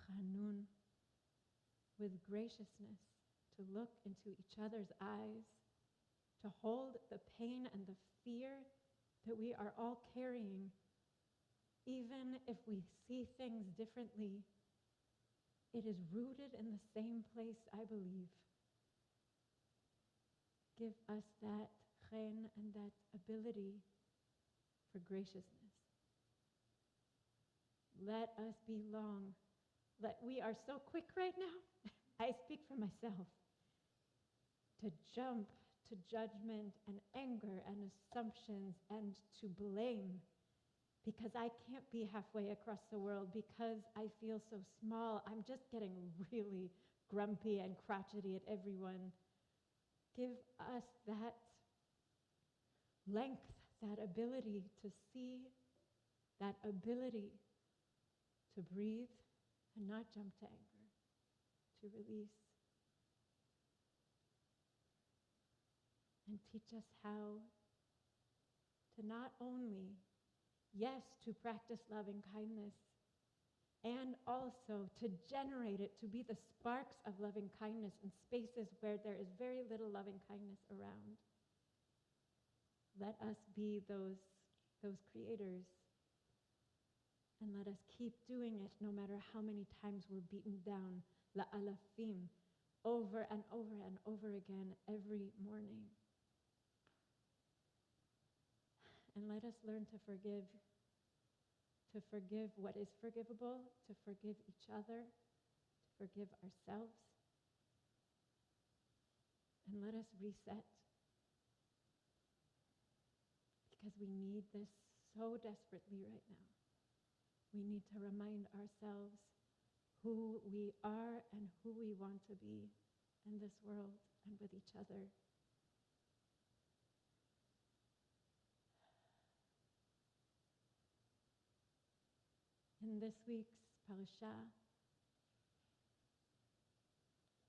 Chanun, with graciousness, to look into each other's eyes, to hold the pain and the fear that we are all carrying, Even if we see things differently, it is rooted in the same place, I believe. Give us that chen and that ability for graciousness. Let us be long. We are so quick right now, I speak for myself, to jump to judgment and anger and assumptions and to blame, because I can't be halfway across the world, because I feel so small. I'm just getting really grumpy and crotchety at everyone. Give us that length, that ability to see, that ability to breathe and not jump to anger, to release. And teach us how to not only, yes, to practice loving kindness, and also to generate it, to be the sparks of loving kindness in spaces where there is very little loving kindness around. Let us be those creators, and let us keep doing it no matter how many times we're beaten down, la'alafim, over and over and over again every morning. And let us learn to forgive what is forgivable, to forgive each other, to forgive ourselves. And let us reset, because we need this so desperately right now. We need to remind ourselves who we are and who we want to be in this world and with each other. In this week's parasha,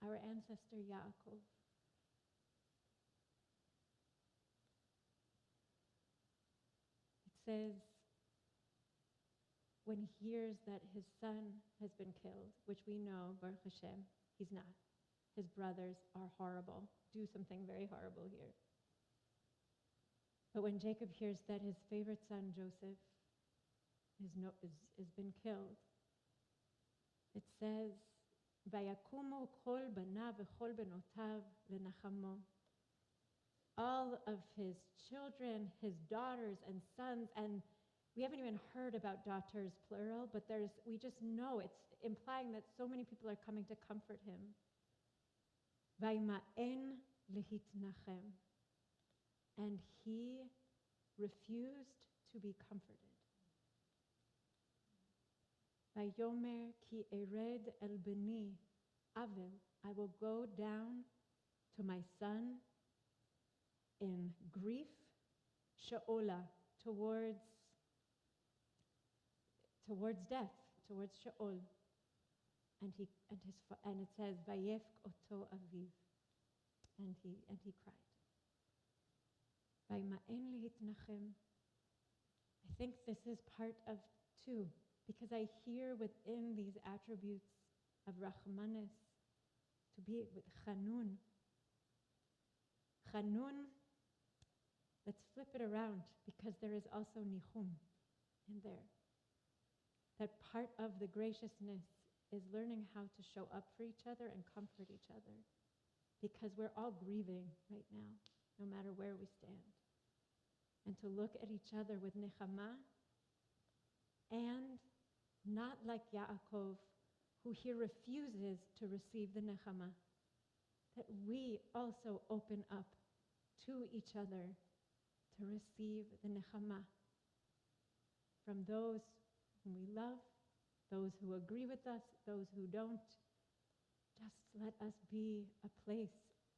our ancestor Yaakov, it says, when he hears that his son has been killed, which we know, Baruch Hashem, he's not. His brothers are horrible, do something very horrible here. But when Jacob hears that his favorite son, Joseph, has been killed, it says, "Vayakumu kol banav v'chol benotav lenachamo." All of his children, his daughters and sons, and we haven't even heard about daughters, plural, but we just know it's implying that so many people are coming to comfort him. Vayma'en lehitnachem. And he refused to be comforted. Vayomer ki ered el beni avel. I will go down to my son in grief, she'ola, towards death, towards Sheol. And it says, Vayefk oto aviv. And he cried. Vayma'en lehitnachem. I think this is part of too, because I hear within these attributes of Rachmanis to be with Chanun. Chanun, let's flip it around, because there is also Nichum in there. That part of the graciousness is learning how to show up for each other and comfort each other, because we're all grieving right now, no matter where we stand. And to look at each other with nechama, and not like Yaakov, who here refuses to receive the nechama, that we also open up to each other to receive the nechama from those whom we love, those who agree with us, those who don't. Just let us be a place,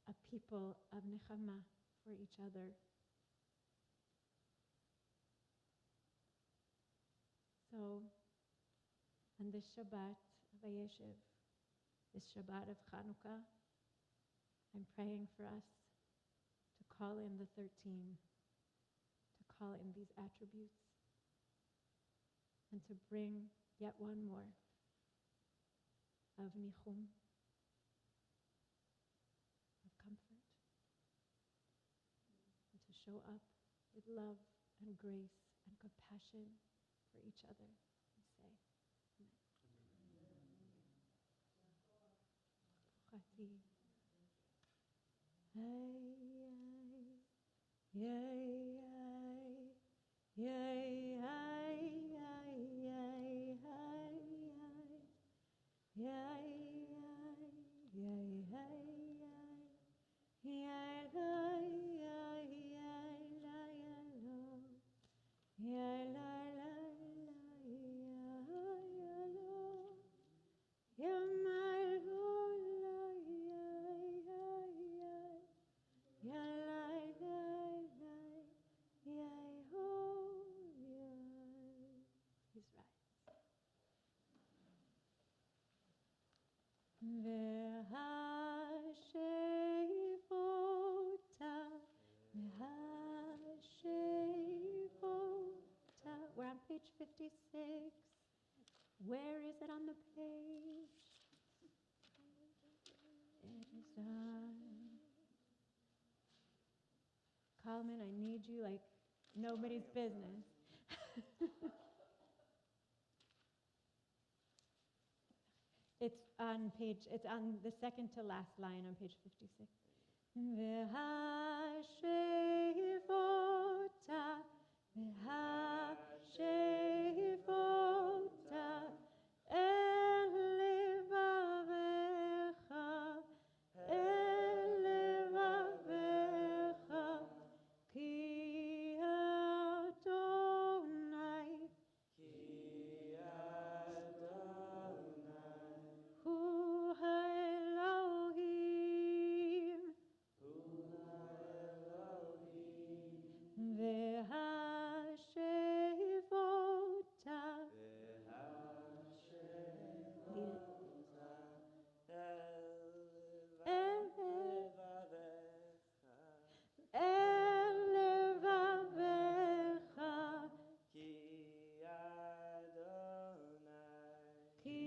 a people of nechama for each other. So, on this Shabbat of Vayeshev, this Shabbat of Chanukah, I'm praying for us to call in the 13, to call in these attributes, and to bring yet one more of nichum, of comfort, and to show up with love and grace and compassion for for each other. We say, Chati. He's right. We're on page 56. Where is it on the page? It is on. Kalman, I need you like nobody's business. It's on the second to last line on page 56. V'hashevota, v'hashevota, el levavecha, ki Adonai, hu ha'Elohim, v'hashevota, elevavecha, ki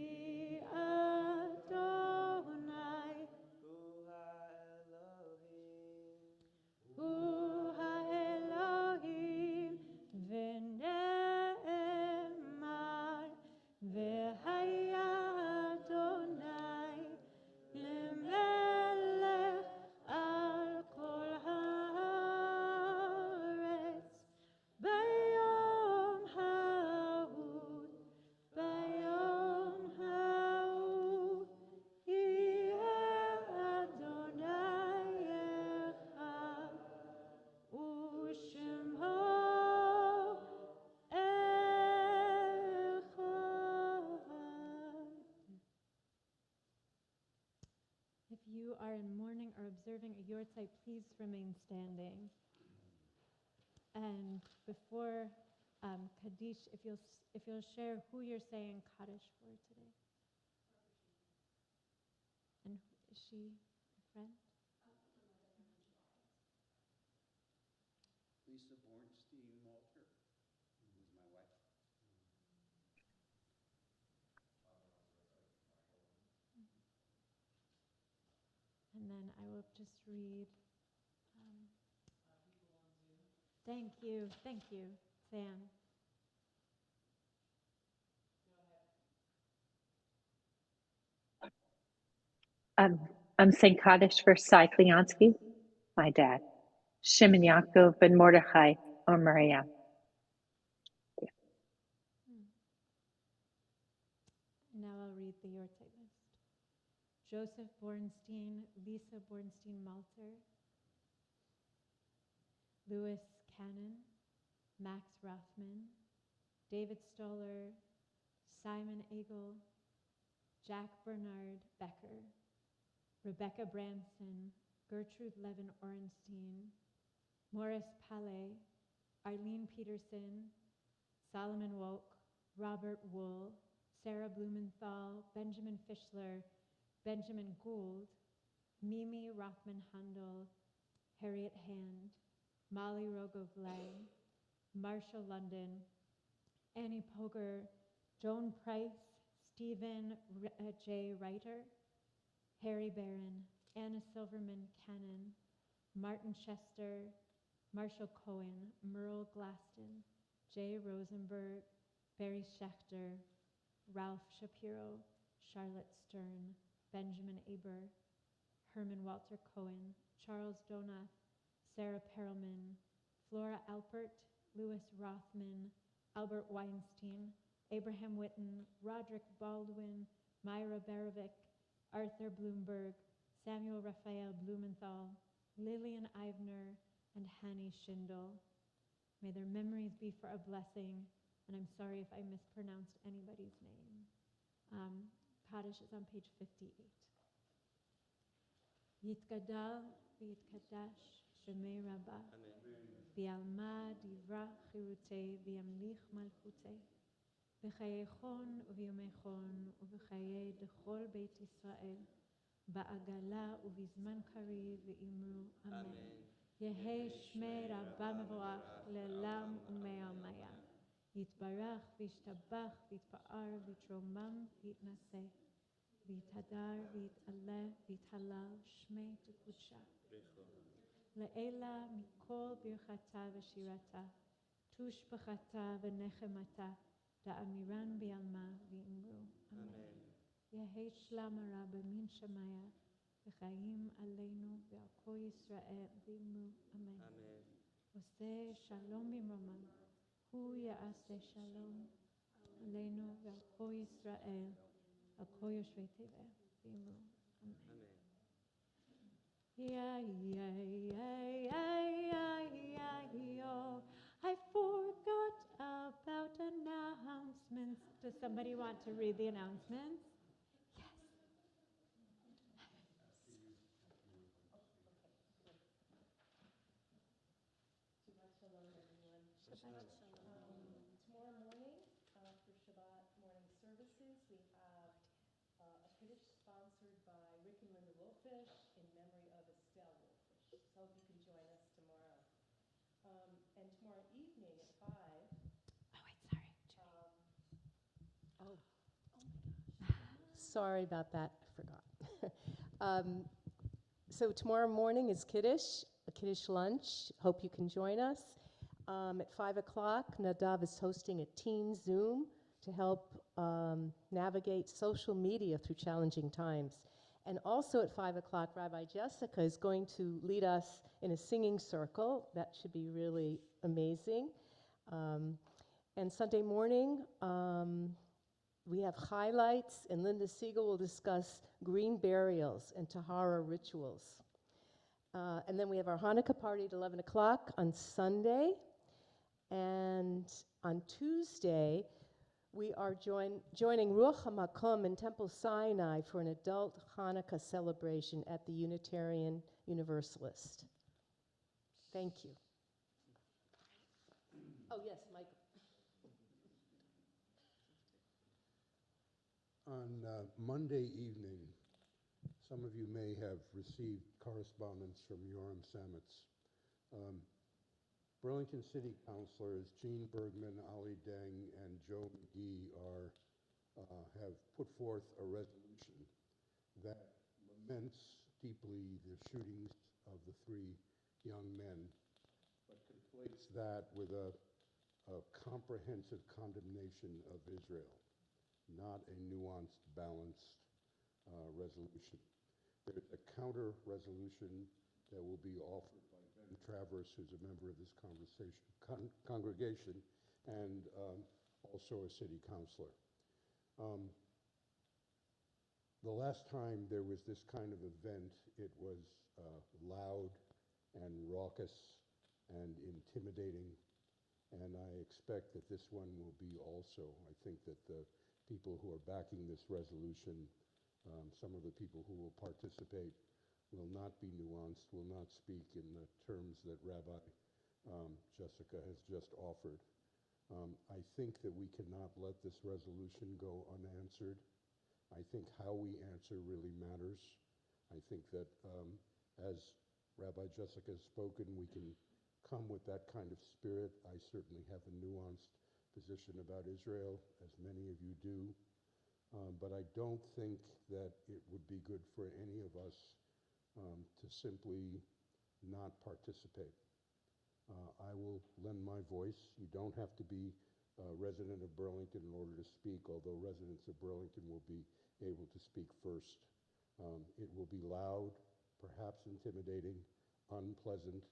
Adonai, hu ha'Elohim, v'ne'emar, v'haya Adonai, lemelech al kol haaretz, bayom ha'u, yeh Adonai echad, u'shemo echad. If you are in mourning or observing a yortzeit, please remain standing. And before Kaddish, if you'll share who you're saying Kaddish for today. And is she a friend? Lisa Bornstein Walter, who's my wife. And then I will just read. Thank you, Sam. I'm saying Kaddish for Cy Kliansky, my dad. Shimon Yaakov ben Mordechai or Maria. Now I'll read the yortzeit list. Joseph Bornstein, Lisa Bornstein-Malter, Louis Cannon, Max Rothman, David Stoller, Simon Egel, Jack Bernard Becker, Rebecca Branson, Gertrude Levin-Orenstein, Morris Palais, Arlene Peterson, Solomon Woke, Robert Wool, Sarah Blumenthal, Benjamin Fischler, Benjamin Gould, Mimi Rothman-Handel, Harriet Hand, Molly Rogovlay, Marsha London, Annie Poger, Joan Price, Stephen J. Reiter, Harry Barron, Anna Silverman Cannon, Martin Chester, Marshall Cohen, Merle Glaston, Jay Rosenberg, Barry Schechter, Ralph Shapiro, Charlotte Stern, Benjamin Aber, Herman Walter Cohen, Charles Donath, Sarah Perelman, Flora Alpert, Louis Rothman, Albert Weinstein, Abraham Witten, Roderick Baldwin, Myra Berevic, Arthur Bloomberg, Samuel Raphael Blumenthal, Lillian Ivner, and Hanny Schindel. May their memories be for a blessing, and I'm sorry if I mispronounced anybody's name. Kaddish is on page 58. Yitgadal v'yitkadosh shemei Rabbah, v'yalma divra chirutei v'yamlich malchutei, v'chayei chon u'v'yomei chon u'v'chayei dechol beit Yisrael, ba'agala u'v'zman kariv v'imru amen. Yehei shmei Rabbah mevorach le'olam u'me'amaya. Yitbarach v'yishtabach v'yitpa'ar v'yitromam v'yitnaseh. V'yitadar v'yit'aleh v'yithalal shmei tekudsha. Le'ela mikol birchata v'shirata, tushbachata v'nechemata, da'amiran bi'alma v'imru. Amen. Yehi shlam hara b'min shamaya, v'chayim aleinu v'al kol Yisrael v'imru. Amen. Oseh shalom b'mromam, hu ya'aseh shalom aleinu v'al kol Yisrael, al kol yoshvei teveh v'imru. Amen. Yeah, yeah, yeah, yeah, yeah, yeah. I forgot about announcements. Does somebody want to read the announcements? Yes. Shabbat shalom, everyone. Tomorrow morning, for Shabbat morning services, we have a Kiddush sponsored by Rick and Linda Wolfish in memory of Estelle Wolfish. So hope you can join us tomorrow. And tomorrow evening at 5. Oh, wait, sorry. Oh my gosh. Sorry about that. I forgot. So tomorrow morning is Kiddush, a Kiddush lunch. Hope you can join us. At 5 o'clock, Nadav is hosting a teen Zoom to help navigate social media through challenging times. And also at 5 o'clock, Rabbi Jessica is going to lead us in a singing circle. That should be really amazing. And Sunday morning, we have highlights, and Linda Siegel will discuss green burials and Tahara rituals. And then we have our Hanukkah party at 11 o'clock on Sunday. And on Tuesday, we are joining Ruach HaMakom in Temple Sinai for an adult Hanukkah celebration at the Unitarian Universalist. Thank you. Oh, yes, Michael. On Monday evening, some of you may have received correspondence from Yoram Sametz. Burlington City Councilors Gene Bergman, Ali Deng, and Joe McGee have put forth a resolution that laments deeply the shootings of the 3 young men, but conflates that with a comprehensive condemnation of Israel, not a nuanced, balanced resolution. There's a counter resolution that will be offered by Ben Travers, who's a member of this congregation, and also a city councilor. The last time there was this kind of event, it was loud and raucous and intimidating, and I expect that this one will be also. I think that the people who are backing this resolution, some of the people who will participate, will not be nuanced, will not speak in the terms that Rabbi Jessica has just offered. I think that we cannot let this resolution go unanswered. I think how we answer really matters. I think that as Rabbi Jessica has spoken, we can come with that kind of spirit. I certainly have a nuanced position about Israel, as many of you do. But I don't think that it would be good for any of us to simply not participate. I will lend my voice. You don't have to be resident of Burlington in order to speak, although residents of Burlington will be able to speak first. It will be loud, perhaps intimidating, unpleasant,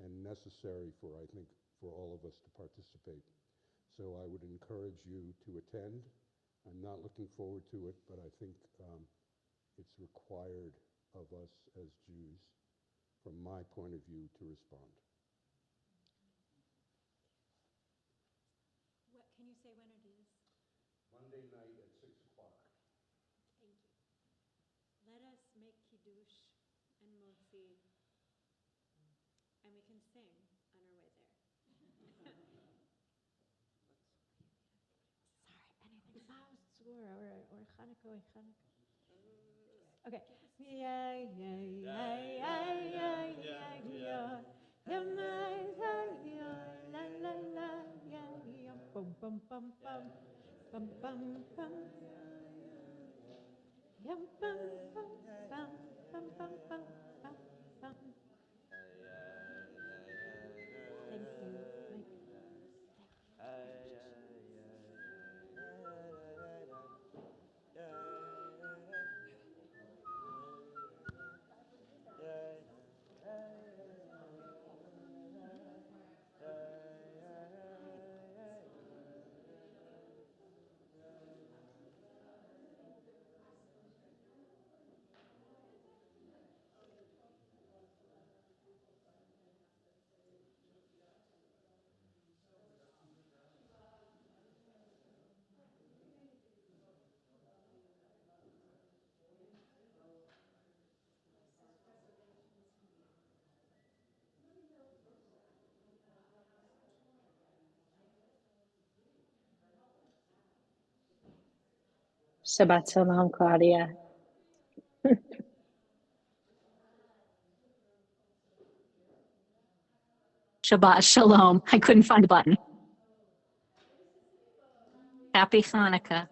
and necessary for, I think, for all of us to participate. So I would encourage you to attend. I'm not looking forward to it, but I think it's required of us as Jews, from my point of view, to respond. What can you say when it is? Monday night at 6 o'clock. Thank you. Let us make kiddush and motzi, and we can sing on our way there. Sorry, anything else or Hanukkah. Okay. Yeah, yeah, yeah, yeah, yeah, yeah, yeah. La la la, yeah, yeah, bum bum bum bum, bum bum bum. Yum bum bum bum bum bum bum bum bum. Thank you. Shabbat Shalom, Claudia. Shabbat Shalom. I couldn't find the button. Happy Hanukkah.